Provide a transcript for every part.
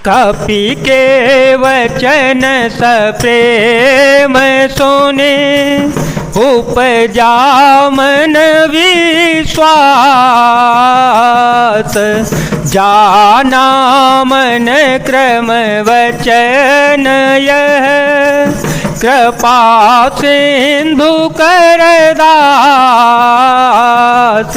कपि के वचन सप्रेम सुने, उपजा मन विश्वास। जाना मन क्रम वचन यह, कृपा सिंधु करदास।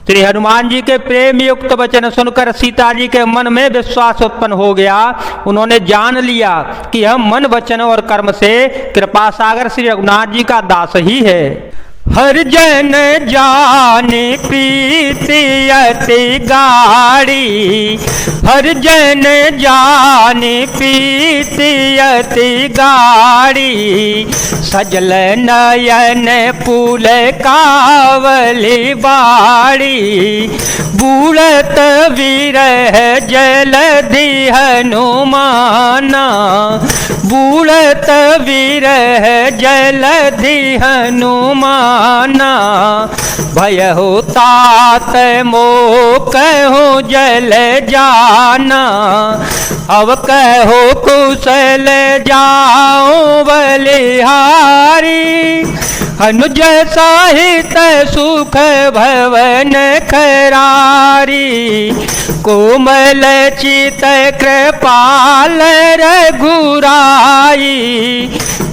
श्री हनुमान जी के प्रेम युक्त वचन सुनकर सीता जी के मन में विश्वास उत्पन्न हो गया। उन्होंने जान लिया कि हम मन वचन और कर्म से कृपा सागर श्री रघुनाथ जी का दास ही है। हर जन जाने प्रीति अति गाढ़ी, हर जन जाने प्रीति अति गाढ़ी। सजल नयन पुल कावली बाड़ी, बूढ़त विरह जलधि हनुमाना, बूढ़त विरह जलधि हनुमाना। भय हो तात मोह कहो जल जाना, अब कहो कुशल जाओ बलिहारी। अनुज साहित सुख भवन खरारी, कोमल चित कृपाल रघुराई।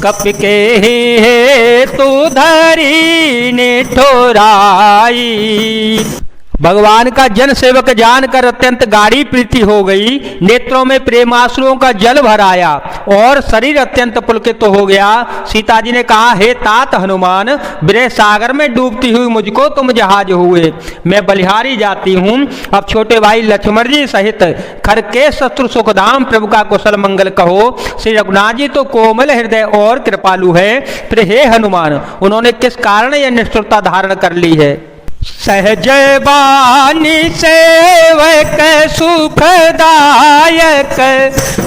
कपि के हेतु धरी निठुराई। भगवान का जन सेवक जानकर अत्यंत गाढ़ी प्रीति हो गई, नेत्रों में प्रेमाश्रुओं का जल भर आया और शरीर अत्यंत पुलकित हो गया। सीता जी ने कहा, हे तात हनुमान, विरह सागर में डूबती हुई मुझको तुम जहाज हुए, मैं बलिहारी जाती हूँ। अब छोटे भाई लक्ष्मण जी सहित खर के शत्रु सुखधाम प्रभु का कुशल मंगल कहो। श्री रघुनाथ जी तो कोमल हृदय और कृपालु है, फिर हे हनुमान उन्होंने किस कारण यह निष्ठुरता धारण कर ली है। सहज बानी सेवक सुखदायक,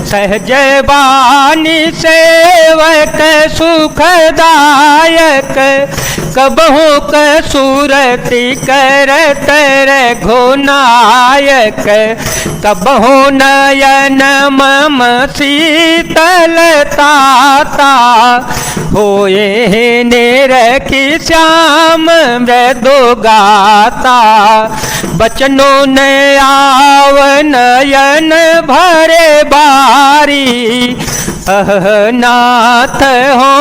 सहज बानी सेवक सुखदायक। कबहु कसुरति करत रघुनायक, कबहु नयन मम शीतलताता। होए निरखि श्याम मृदु गाता, बचनों ने आव नयन भरे बारी। नाथ हो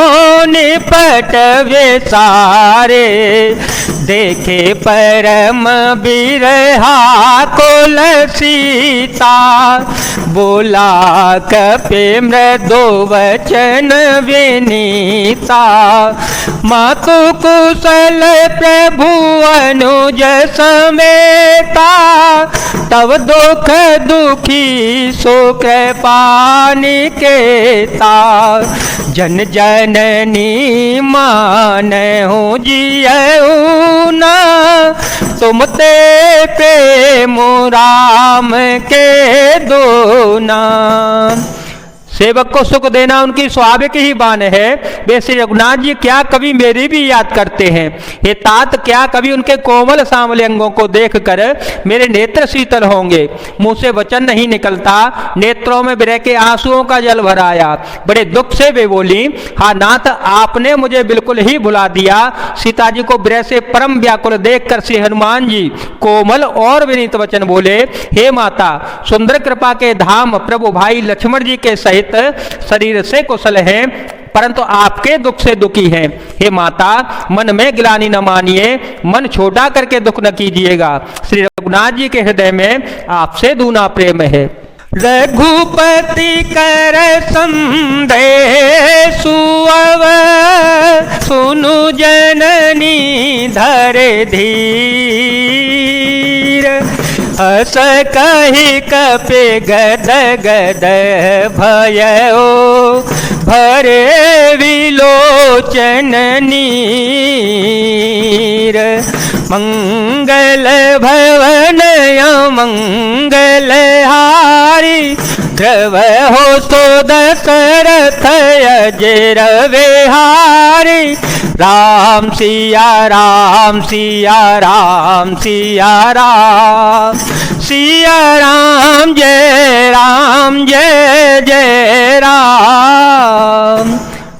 निपट विसारे, देखे परम बिरहा कुल सीता। बोला कपि मृदु वचन विनीता, मातु कुशल प्रभु अनुज समेता। तब दुख दुखी सो कृपा निकेता, जन जननी मान हो जियऊ ना। तुम ते प्रेम राम के दूना। सेवक को सुख देना उनकी स्वाभाविक ही बान है। वे श्री रघुनाथ जी क्या कभी मेरी भी याद करते हैं। हे तात, क्या कभी उनके कोमल सांवले अंगों को देखकर मेरे नेत्र शीतल होंगे। मुंह से वचन नहीं निकलता, नेत्रों में विरह के आंसुओं का जल भर आया। बड़े दुख से वे बोली, हाँ नाथ, आपने मुझे बिल्कुल ही भुला दिया। सीता जी को विरह से परम व्याकुल देखकर श्री हनुमान जी कोमल और विनीत वचन बोले, हे माता, सुंदर कृपा के धाम प्रभु भाई लक्ष्मण जी के सहित शरीर से कुशल हैं, परंतु आपके दुख से दुखी हैं। हे माता, मन में गिलानी न मानिए, मन छोटा करके दुख न कीजिएगा। श्री रघुनाथ जी के हृदय में आपसे दूना प्रेम है। रघुपति कर संदेश सुअव, सुनु जननी धरे धीर। हस कहि कपि गद गद भयो, भरे विलोचन नीर। मंगल भवन मंगल हारी, ध्रुव हो सो दशरथ अजर विहारी। राम सिया राम सिया राम सिया राम, सिया राम जय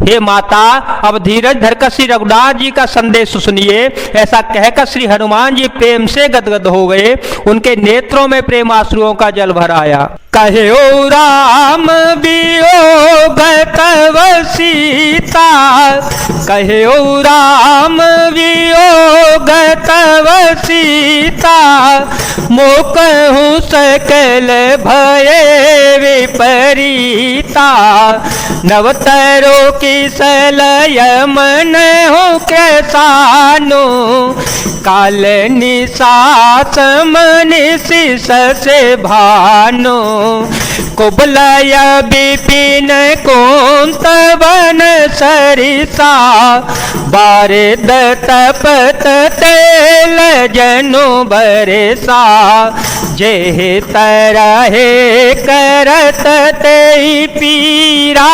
हे माता अब धीरज धरकर श्री रघुनाथ जी का संदेश सुनिए। ऐसा कहकर श्री हनुमान जी प्रेम से गदगद हो गए, उनके नेत्रों में प्रेमाश्रुओं का जल भर आया। कहो राम वियोग तव सीता, कहो राम वियोग तव सीता, मोकहु सकल भय विपरीता, नवतरो की सलय मन हो कृसानो, काल निशाच मनीषि से भानो, कुबलय विपिन कुंत वन सरिसा, बारिद तपत तेल जनु बरसा, जेहि तरहे करत ते पीरा,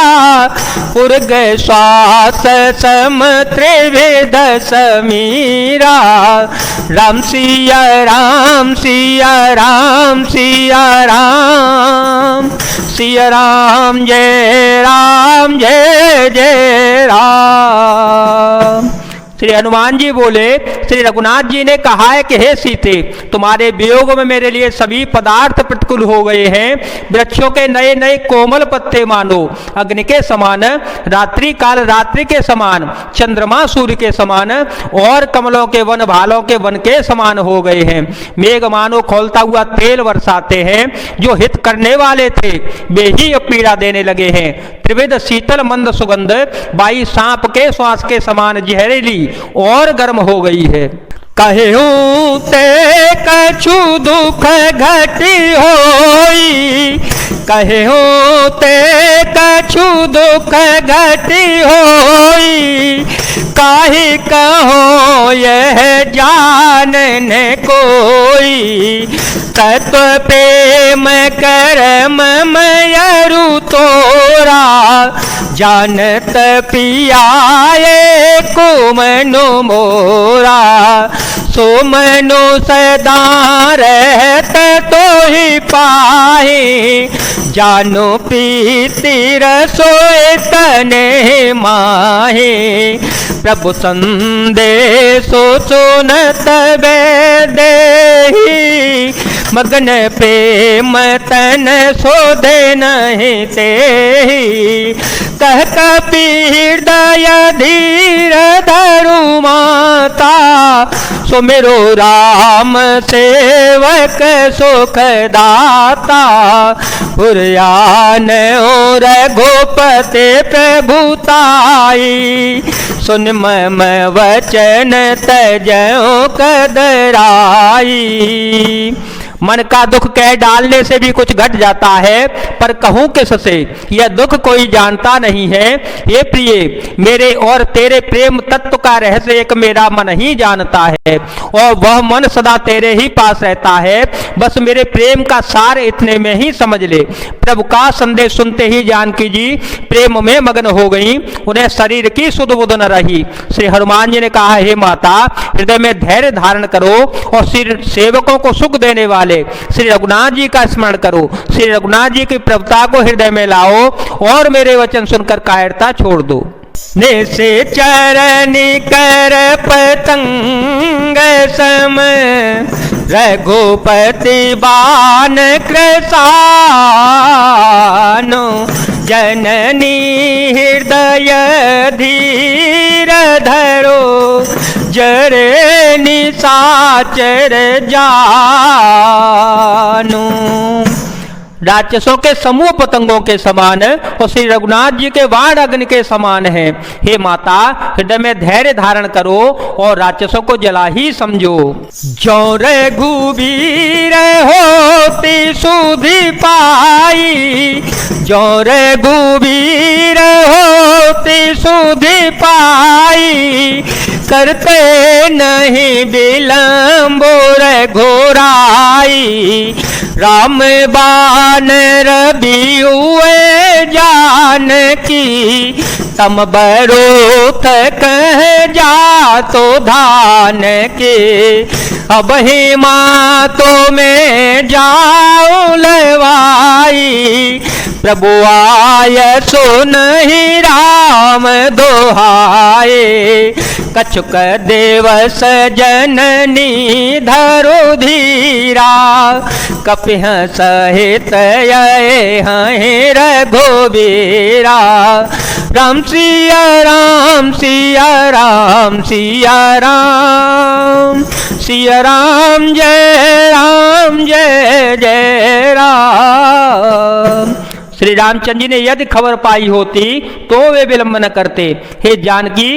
उर्ग श्वास सम त्रिविध समीरा, राम सिया राम सिया राम सिया राम, सिया राम जय जय राम। श्री हनुमान जी बोले, श्री रघुनाथ जी ने कहा है कि हे सीते, तुम्हारे वियोग में मेरे लिए सभी पदार्थ प्रतिकूल हो गए हैं। वृक्षों के नए नए कोमल पत्ते मानो अग्नि के समान, रात्रि काल रात्रि के समान, चंद्रमा सूर्य के समान, और कमलों के वन भालों के वन के समान हो गए हैं। मेघ मानो खोलता हुआ तेल बरसाते हैं, जो हित करने वाले थे वे ही अब पीड़ा देने लगे हैं। त्रिविध शीतल मंद सुगंध बाई सांप के श्वास के समान जहरीली और गर्म हो गई है। कहूँ ते कछु दुख घटी होई, कहूँ ते कछु दुख घटी होई, काहे कहो यह जानन कोई, तत्व प्रेम करम मयरु तोरा, जानत पियाए को मनो मोरा, सो मनो सदा रहत तो ही पाए, जानो प्रीति रसोए तने माहे, प्रभु संदेशो सुनत देहि, मगन प्रेम तन शोधे नहीं तेहि, कह कपि हृदय धीर धरु माता, सो मेरो राम सेवक सुख दाता, पुरयान और रघुपति प्रभुताई, सुन मम वचन तजो कदराई। मन का दुख कह डालने से भी कुछ घट जाता है, पर कहूं किससे, यह दुख कोई जानता नहीं है। ये प्रिय, मेरे और तेरे प्रेम तत्व का रहस्य एक मेरा मन ही जानता है, और वह मन सदा तेरे ही पास रहता है। बस मेरे प्रेम का सार इतने में ही समझ ले। प्रभु का संदेश सुनते ही जानकी जी प्रेम में मग्न हो गई, उन्हें शरीर की सुध बुध न रही। श्री हनुमान जी ने कहा, हे माता, हृदय में धैर्य धारण करो और श्री सेवकों को सुख देने वाले श्री रघुनाथ जी का स्मरण करो। श्री रघुनाथ जी की प्रभुता को हृदय में लाओ और मेरे वचन सुनकर कायरता छोड़ दो। निसे चरण कर पतंग सम, रघुपति बान कृसानो, जननी हृदय धीर धरो, जरे निशाचर जानो। राक्षसों के समूह पतंगों के समान और श्री रघुनाथ जी के वाण अग्नि के समान है। हे माता, हृदय में धैर्य धारण करो और राक्षसों को जला ही समझो। जो रघुवीर होती सुधि पाई, जो रघुवीर होती सुधि पाई, करते नहीं विलंबो रघुराई, राम बान रवि हुए जानकी, तम बरोथ कह जा तो धान के, अब ही माँ तो में जाऊं लवाई, प्रभु आय सुनहि राम दोहाए, कछुक देवस जननी धरु धीरा, कपिह सहित आए हैं रघुबीरा। राम सिया राम सिया राम सिया राम, सिया राम जय जय राम। श्री रामचंद्र जी ने यदि खबर पाई होती तो वे विलंब न करते। हे जानकी,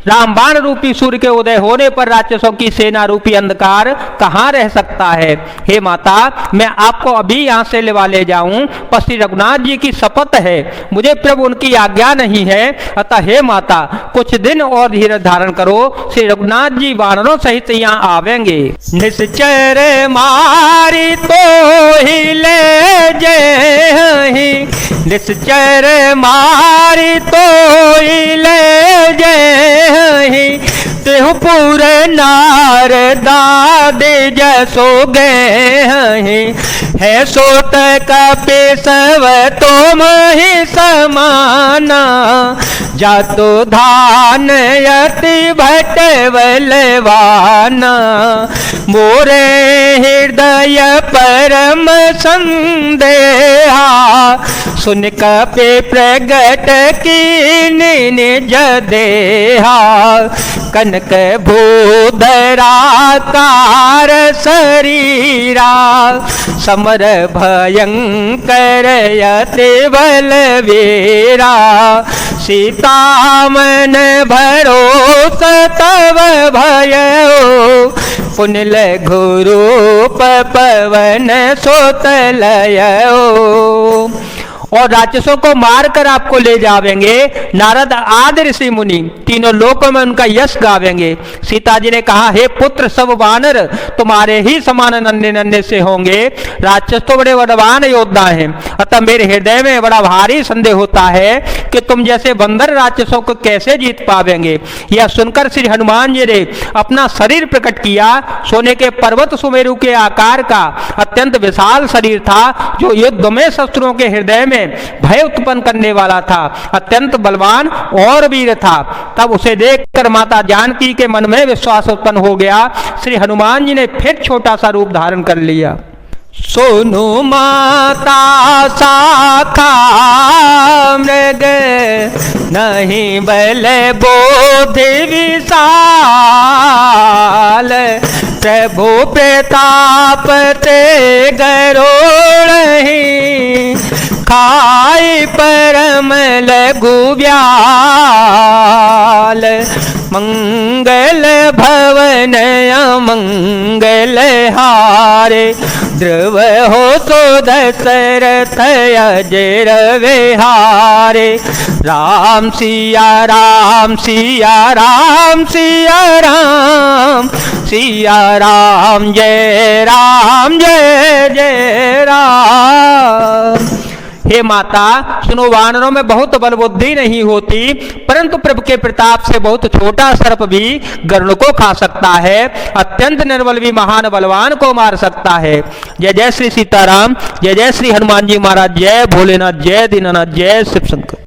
रामबाण रूपी सूर्य के उदय होने पर राक्षसों की सेना रूपी अंधकार कहाँ रह सकता है। हे माता, मैं आपको अभी यहाँ से लेवा ले जाऊं, पर श्री रघुनाथ जी की शपथ है, मुझे प्रभु उनकी आज्ञा नहीं है। अतः हे माता, कुछ दिन और धीरज धारण करो, श्री रघुनाथ जी वानरों सहित यहाँ आवेंगे। निश्चर मारी तो ही ले जय, निश्चर मारी तो ही ले जय, तेहु पूरे नारदा दे जसो गए, है सोत कपि सब तुम ही समाना, जातो धान यति भट बलवाना, मोरे हृदय परम संदेहा, सुन कपि प्रगट की निज देहा, कनक भूधरा कार शरीरा, समर भयंकर यति बलवीरा, सीता मन भरोस तव भयो, पुनिल गुरूप पवन सोतलयो। और राक्षसों को मारकर आपको ले जावेंगे। नारद आदि ऋषि मुनि तीनों लोकों में उनका यश गावेंगे। सीता जी ने कहा, हे पुत्र, सब वानर तुम्हारे ही समान नन्हे नन्हे से होंगे, राक्षस तो बड़े बलवान योद्धा हैं। अतः मेरे हृदय में बड़ा भारी संदेह होता है कि तुम जैसे बंदर राक्षसों को कैसे जीत पावेंगे। यह सुनकर श्री हनुमान जी ने अपना शरीर प्रकट किया। सोने के पर्वत सुमेरु के आकार का अत्यंत विशाल शरीर था, जो युद्ध में शत्रुओं के हृदय में भय उत्पन्न करने वाला था, अत्यंत बलवान और वीर था। तब उसे देखकर माता जानकी के मन में विश्वास उत्पन्न हो गया। श्री हनुमान जी ने फिर छोटा सा रूप धारण कर लिया। सोनु माता शाखा मृग, नहीं बल बोधि विशाल, प्रभु प्रताप ते गरुड़, खाई परम लघु व्याल, मंगल भवन अमंगल हारे, ध्रुव हो तो दशरथ अजर विहारे। राम सिया राम सिया राम सिया राम, सिया राम जय जय राम। हे माता, सुनो, वानरों में बहुत बल बुद्धि नहीं होती, परंतु प्रभु के प्रताप से बहुत छोटा सर्प भी गरुड़ को खा सकता है, अत्यंत निर्बल भी महान बलवान को मार सकता है। जय जय श्री सीताराम, जय जय श्री हनुमान जी महाराज, जय भोलेनाथ, जय दीनानाथ, जय शिव शंकर।